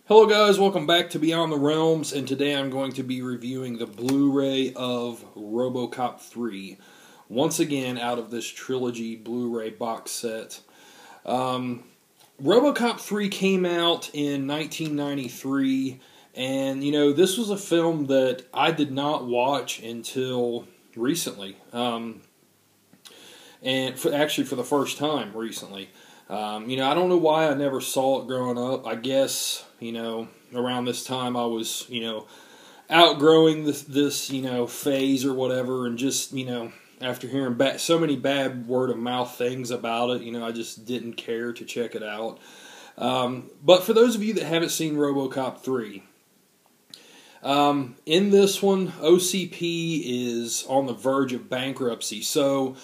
Hello guys, welcome back to Beyond the Realms, and today I'm going to be reviewing the Blu-ray of Robocop 3. Once again, out of this trilogy Blu-ray box set. Robocop 3 came out in 1993, and this was a film that I did not watch until recently. Actually for the first time recently. I don't know why I never saw it growing up. I guess, around this time I was, outgrowing this phase or whatever, and just, after hearing so many bad word-of-mouth things about it, I just didn't care to check it out. But for those of you that haven't seen Robocop 3, in this one, OCP is on the verge of bankruptcy, so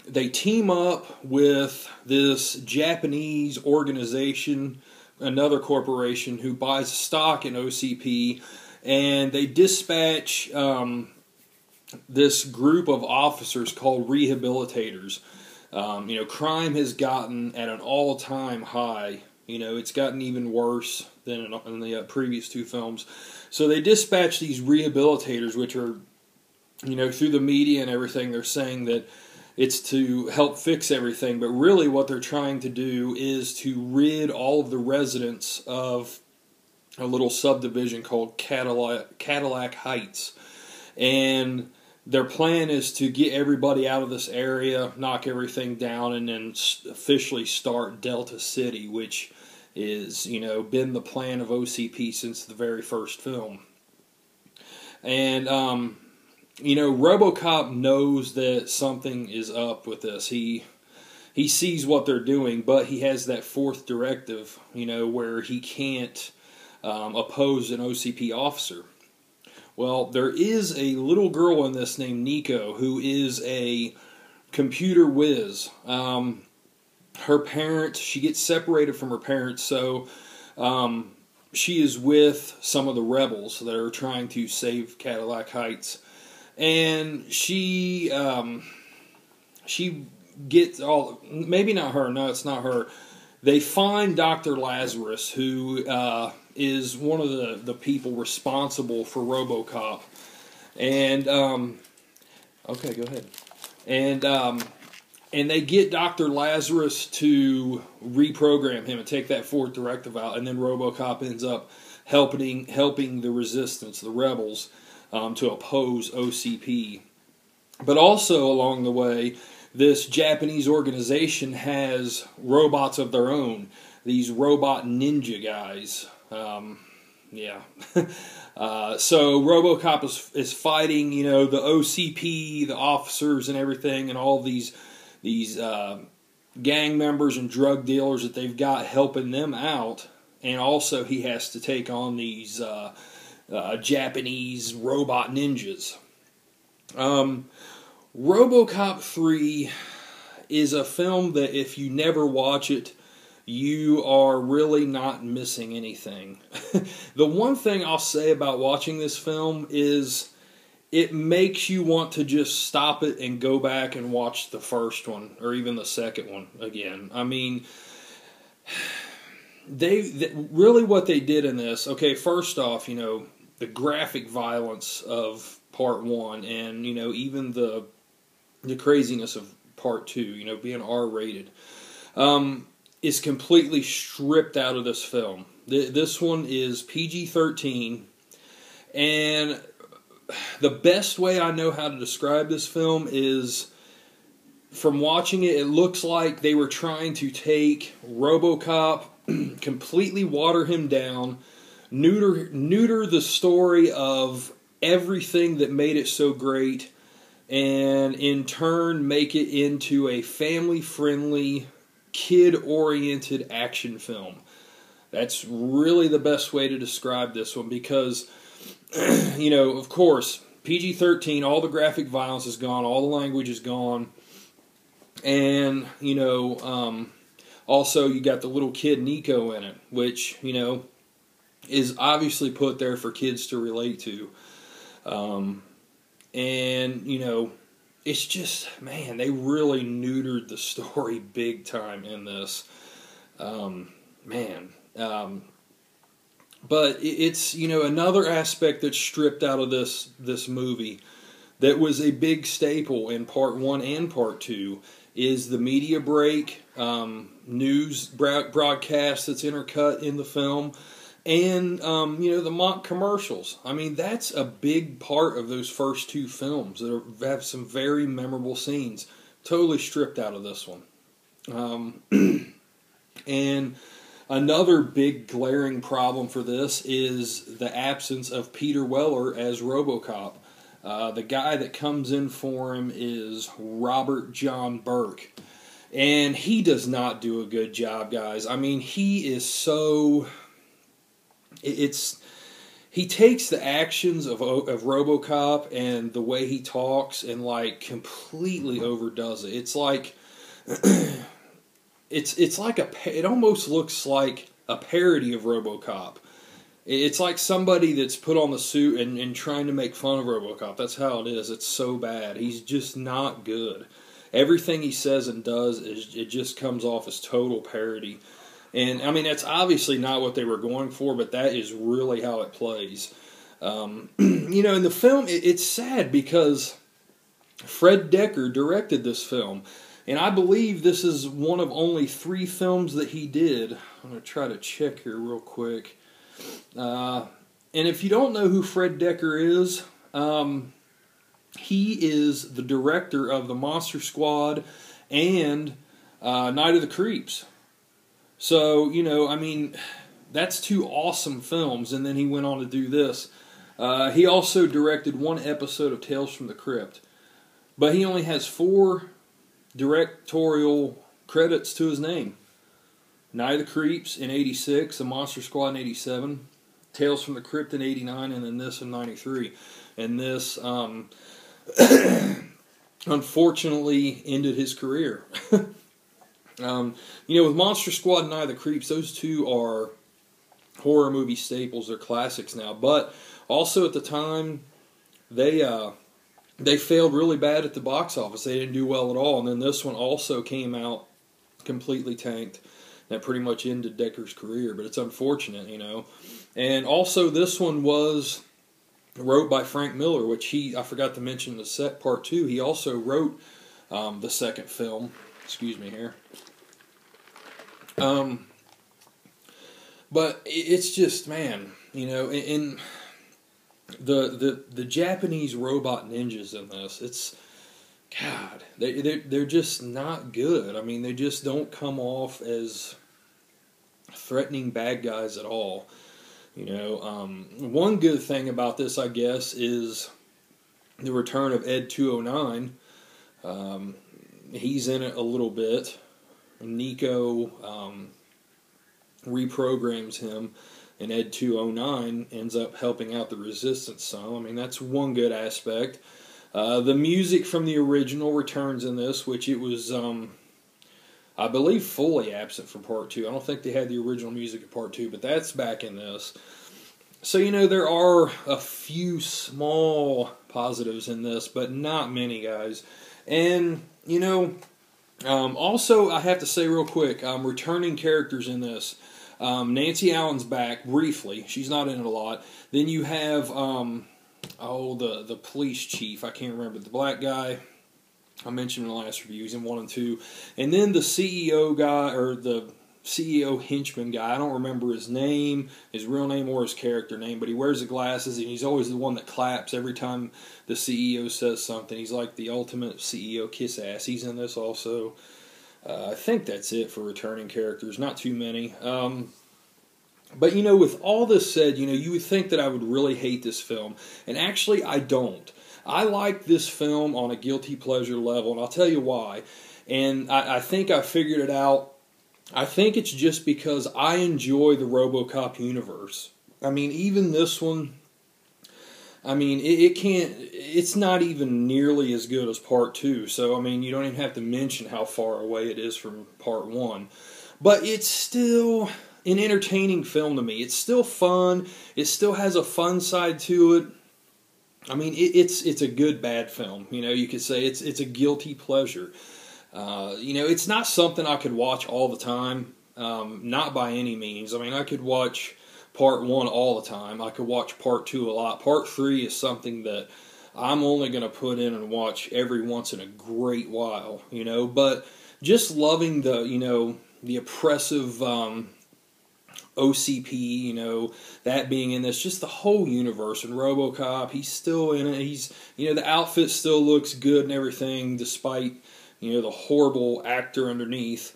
they team up with this Japanese organization, another corporation, who buys stock in OCP, and they dispatch this group of officers called rehabilitators. Crime has gotten at an all-time high. It's gotten even worse than in the previous two films. So they dispatch these rehabilitators, which are, through the media and everything, they're saying that it's to help fix everything, but really what they're trying to do is to rid all of the residents of a little subdivision called Cadillac Heights. And their plan is to get everybody out of this area, knock everything down, and then officially start Delta City, which is, been the plan of OCP since the very first film. And, Robocop knows that something is up with this. He sees what they're doing, but he has that fourth directive, where he can't oppose an OCP officer. Well, there is a little girl in this named Nico who is a computer whiz. Her parents, she gets separated from her parents, so she is with some of the rebels that are trying to save Cadillac Heights. And she gets all, maybe not her, no, it's not her. They find Dr. Lazarus, who is one of the people responsible for Robocop. And, okay, go ahead. And they get Dr. Lazarus to reprogram him and take that fourth directive out, and then Robocop ends up helping the resistance, the rebels, to oppose OCP. But also along the way, this Japanese organization has robots of their own, these robot ninja guys. So Robocop is fighting, the OCP, the officers and everything, and all these gang members and drug dealers that they've got helping them out. And also he has to take on these Japanese robot ninjas. Robocop 3 is a film that if you never watch it, you are really not missing anything. The one thing I'll say about watching this film is it makes you want to just stop it and go back and watch the first one or even the second one again. I mean, they really what they did in this, okay, first off, the graphic violence of part 1 and, even the craziness of part 2, being R-rated, is completely stripped out of this film. This one is PG-13, and the best way I know how to describe this film is, from watching it, it looks like they were trying to take Robocop, completely water him down, neuter the story of everything that made it so great, and in turn make it into a family-friendly, kid-oriented action film. That's really the best way to describe this one because, of course, PG-13, all the graphic violence is gone, all the language is gone, and, also you got the little kid Nico in it, which, is obviously put there for kids to relate to. And, it's just, man, they really neutered the story big time in this. Man, But it's, another aspect that's stripped out of this movie that was a big staple in Part 1 and Part 2 is the media break, news broadcast that's intercut in the film, and, the mock commercials. I mean, that's a big part of those first two films that have some very memorable scenes. Totally stripped out of this one. And another big glaring problem for this is the absence of Peter Weller as Robocop. The guy that comes in for him is Robert John Burke. And he does not do a good job, guys. I mean, he is so... He takes the actions of Robocop and the way he talks and, like, completely overdoes it. It's like... it almost looks like a parody of Robocop. It's like somebody that's put on the suit and trying to make fun of Robocop. That's how it is. It's so bad. He's just not good. Everything he says and does, it just comes off as total parody. And, I mean, that's obviously not what they were going for, but that is really how it plays. In the film, it's sad because Fred Dekker directed this film. And I believe this is one of only 3 films that he did. I'm going to try to check here real quick. And if you don't know who Fred Dekker is, he is the director of The Monster Squad and Night of the Creeps. So, I mean, that's 2 awesome films, and then he went on to do this. He also directed 1 episode of Tales from the Crypt. But he only has 4 directorial credits to his name. Night of the Creeps in 86, The Monster Squad in 87, Tales from the Crypt in 89, and then this in 93. And this, unfortunately, ended his career. With Monster Squad and Night of the Creeps, those 2 are horror movie staples. They're classics now. But also at the time, they failed really bad at the box office. They didn't do well at all. And then this one also came out completely tanked. That pretty much ended Dekker's career. But it's unfortunate, And also this one was wrote by Frank Miller, which I forgot to mention in the part 2. He also wrote the second film. Excuse me here. But it's just, man, in the Japanese robot ninjas in this, it's, God, they're just not good. I mean, they just don't come off as threatening bad guys at all. One good thing about this, I guess, is the return of Ed 209. He's in it a little bit. Nico reprograms him, and Ed 209 ends up helping out the Resistance some. I mean, that's one good aspect. The music from the original returns in this, which it was, I believe, fully absent from Part 2. I don't think they had the original music of Part 2, but that's back in this. So, there are a few small positives in this, but not many, guys. And, also, I have to say real quick, returning characters in this. Nancy Allen's back, briefly. She's not in it a lot. Then you have, the police chief. I can't remember. The black guy. I mentioned in the last review. He's in 1 and 2. And then the CEO guy, or the CEO henchman guy. I don't remember his name, his real name, or his character name, but he wears the glasses, and he's always the one that claps every time the CEO says something. He's like the ultimate CEO kiss ass. He's in this also. I think that's it for returning characters. Not too many. But, with all this said, you would think that I would really hate this film. And actually, I don't. I like this film on a guilty pleasure level, and I'll tell you why. And I think I figured it out. I think it's just because I enjoy the Robocop universe. I mean, even this one, I mean, it's not even nearly as good as Part 2. So, I mean, you don't even have to mention how far away it is from Part 1. But it's still an entertaining film to me. It's still fun. It still has a fun side to it. I mean, it's a good bad film. You could say it's a guilty pleasure. It's not something I could watch all the time. Not by any means. I mean, I could watch part 1 all the time. I could watch part 2 a lot. Part 3 is something that I'm only going to put in and watch every once in a great while, you know. But just loving the, you know, the oppressive OCP, you know, that being in this, just the whole universe. And Robocop, he's still in it. He's, you know, the outfit still looks good and everything, despite, you know, the horrible actor underneath.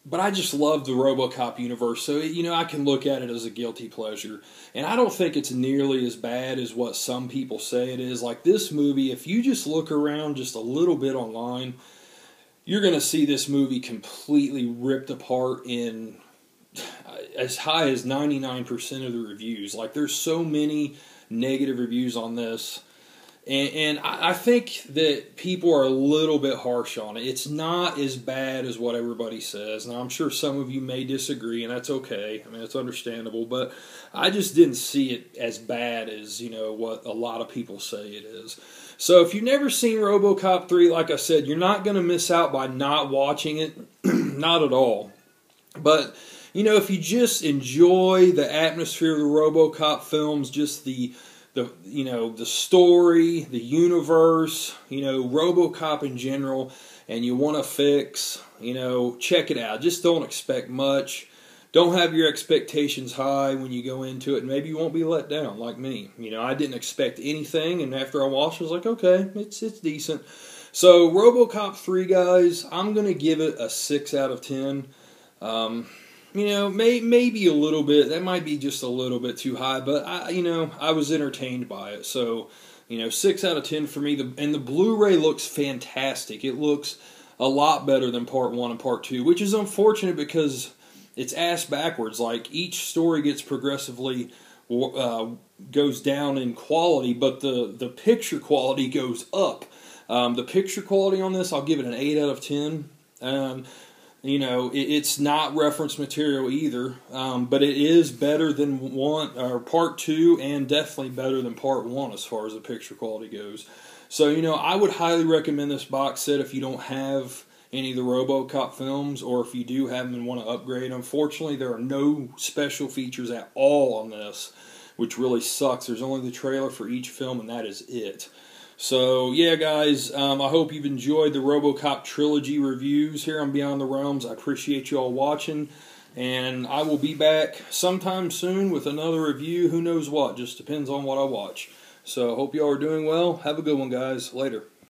But I just love the Robocop universe, so, you know, I can look at it as a guilty pleasure. And I don't think it's nearly as bad as what some people say it is. Like, this movie, if you just look around just a little bit online, you're going to see this movie completely ripped apart in as high as 99% of the reviews. Like, there's so many negative reviews on this. And I think that people are a little bit harsh on it. It's not as bad as what everybody says. Now, I'm sure some of you may disagree, and that's okay. I mean, it's understandable. But I just didn't see it as bad as, you know, what a lot of people say it is. So if you've never seen Robocop 3, like I said, you're not going to miss out by not watching it. Not at all. But, you know, if you just enjoy the atmosphere of the Robocop films, just the you know, the story, the universe, you know, Robocop in general, and you want to fix, you know, check it out. Just don't expect much. Don't have your expectations high when you go into it, and maybe you won't be let down like me. You know, I didn't expect anything, and after I watched it, I was like, okay, it's decent. So, Robocop 3, guys, I'm going to give it a 6 out of 10. You know, maybe a little bit. That might be just a little bit too high, but I was entertained by it. So, you know, 6 out of 10 for me. And the Blu-ray looks fantastic. It looks a lot better than Part 1 and Part 2, which is unfortunate because it's ass backwards. Like, each story gets progressively goes down in quality, but the picture quality goes up. The picture quality on this, I'll give it an 8 out of 10. You know, it's not reference material either, but it is better than Part 2, and definitely better than Part 1 as far as the picture quality goes. So, you know, I would highly recommend this box set if you don't have any of the Robocop films, or if you do have them and want to upgrade. Unfortunately, there are no special features at all on this, which really sucks. There's only the trailer for each film, and that is it. So, yeah, guys, I hope you've enjoyed the Robocop trilogy reviews here on Beyond the Realms. I appreciate you all watching, and I will be back sometime soon with another review. Who knows what? Just depends on what I watch. So, hope you all are doing well. Have a good one, guys. Later.